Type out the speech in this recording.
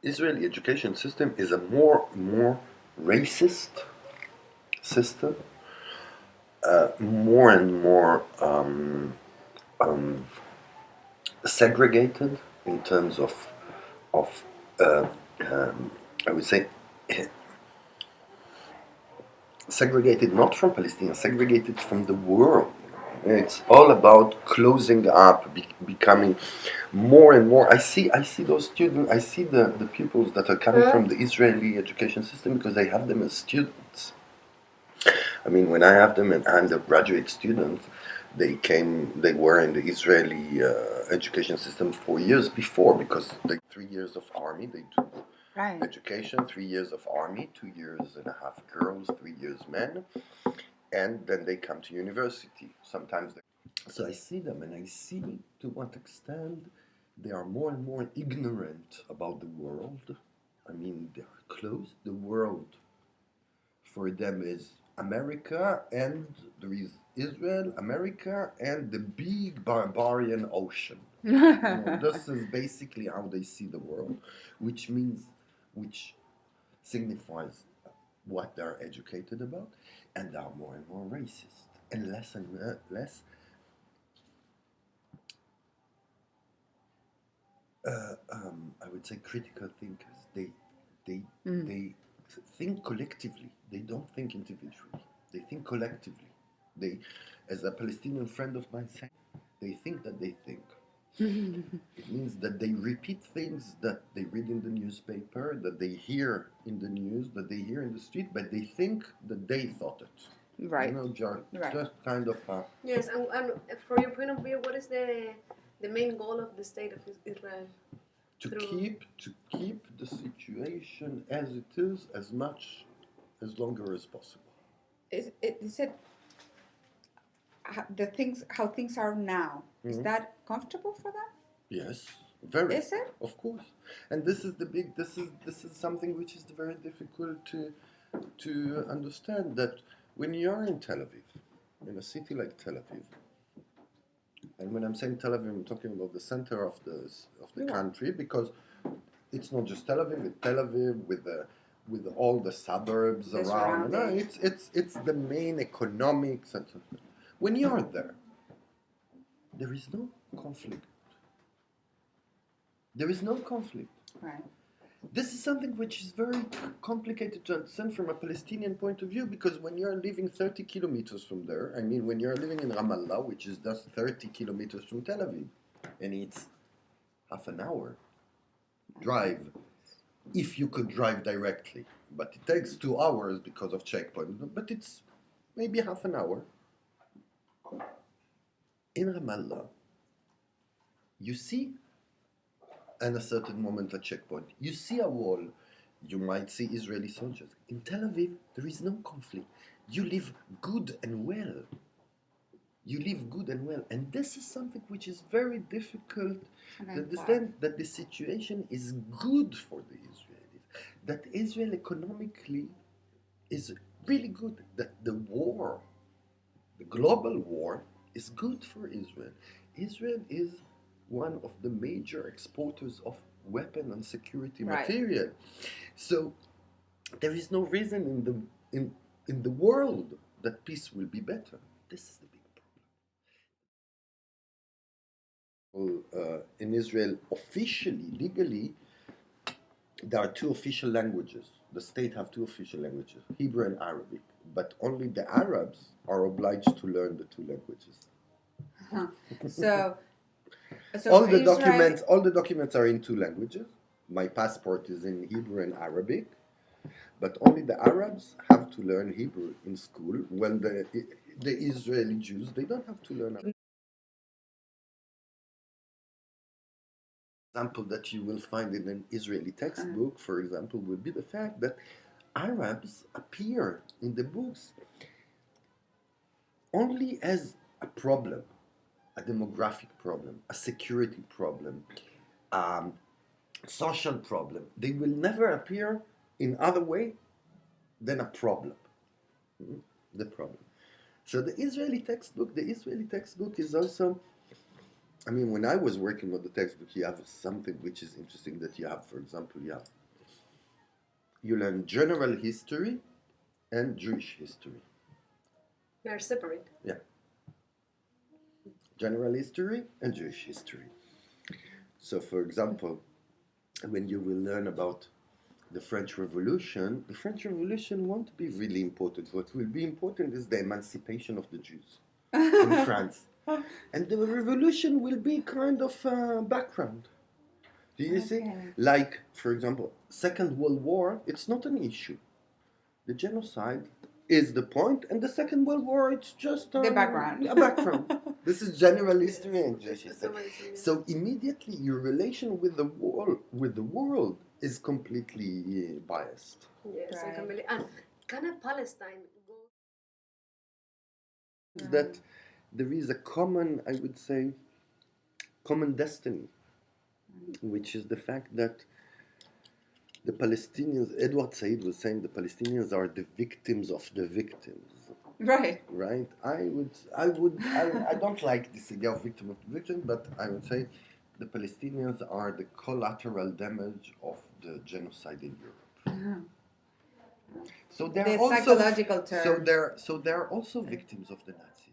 Israeli education system is a more racist system, more and more um, segregated in terms of uh, um, I would say segregated not from Palestine, segregated from the world. It's all about closing up, becoming more and more. I see those students. I see the pupils that are coming from the Israeli education system because they have them as students. I mean, when I have them and I'm the graduate student, they were in the Israeli education system for years before because they 3 years of army. They took Right. education, 3 years of army, 2 years and a half girls, 3 years men, and then they come to university. Sometimes they, so I see them and I see to what extent they are more and more ignorant about the world. I mean, they are closed. The world for them is America, and there is Israel, America, and the big barbarian ocean. This is basically how they see the world, which signifies what they're educated about, and they are more and more racist, and less, I would say, critical thinkers. They, they think collectively. They don't think individually. They think collectively. They, as a Palestinian friend of mine said, they think that they think. It means that they repeat things that they read in the newspaper, that they hear in the news, that they hear in the street, but they think that they thought it. Right. Just kind of. Yes, and from your point of view, what is the main goal of the state of Israel? To keep the situation as it is as much as longer as possible. Is it how things are now? Is that comfortable for them? Yes, very. Is it? Of course. And this is something which is very difficult to understand, that when you're in Tel Aviv, in a city like Tel Aviv, and when I'm saying Tel Aviv, I'm talking about the center of the country, because it's not just Tel Aviv. It's Tel Aviv with all the suburbs The around. No, surroundings. it's the main economic center. When you're there is no conflict. There is no conflict. Right. This is something which is very complicated to understand from a Palestinian point of view, because when you're living 30 kilometers from there, I mean, when you're living in Ramallah, which is just 30 kilometers from Tel Aviv, and it's half an hour drive, if you could drive directly, but it takes 2 hours because of checkpoint, but it's maybe half an hour. In Ramallah, you see, at a certain moment, a checkpoint, you see a wall, you might see Israeli soldiers. In Tel Aviv, there is no conflict. You live good and well. You live good and well. And this is something which is very difficult to understand, that the situation is good for the Israelis. That Israel economically is really good. That the war, the global war, is good for Israel. Israel is one of the major exporters of weapon and security material. So there is no reason in the world that peace will be better. This is the big problem. In Israel, officially, legally, there are two official languages. The state have two official languages, Hebrew and Arabic. But only the Arabs are obliged to learn the two languages. So All the documents are in two languages. My passport is in Hebrew and Arabic, but only the Arabs have to learn Hebrew in school. When the Israeli Jews, they don't have to learn Arabic. Example that you will find in an Israeli textbook, for example, would be the fact that Arabs appear in the books only as a problem, a demographic problem, a security problem, um, social problem. They will never appear in other way than a problem. The problem. So the Israeli textbook is also I mean, when I was working on the textbook, you have something which is interesting that you have, for example, you learn general history and Jewish history. They are separate. Yeah. General history and Jewish history. So, for example, when you will learn about the French Revolution won't be really important. What will be important is the emancipation of the Jews in France. And the revolution will be kind of background. Do you see? Like, for example, Second World War, it's not an issue. The genocide is the point, and the Second World War, it's just The background. a background. This is general history and Jewish history. Somebody- So immediately your relation with the world is completely biased. Yes, I Right. can believe. And can a Palestine go? That there is a common, I would say, common destiny, which is the fact that the Palestinians, Edward Said was saying the Palestinians are the victims of the victims. Right. Right? I don't like this idea of victim of the victim, but I would say the Palestinians are the collateral damage of the genocide in Europe. So they're The also psychological term. So they're also victims of the Nazis.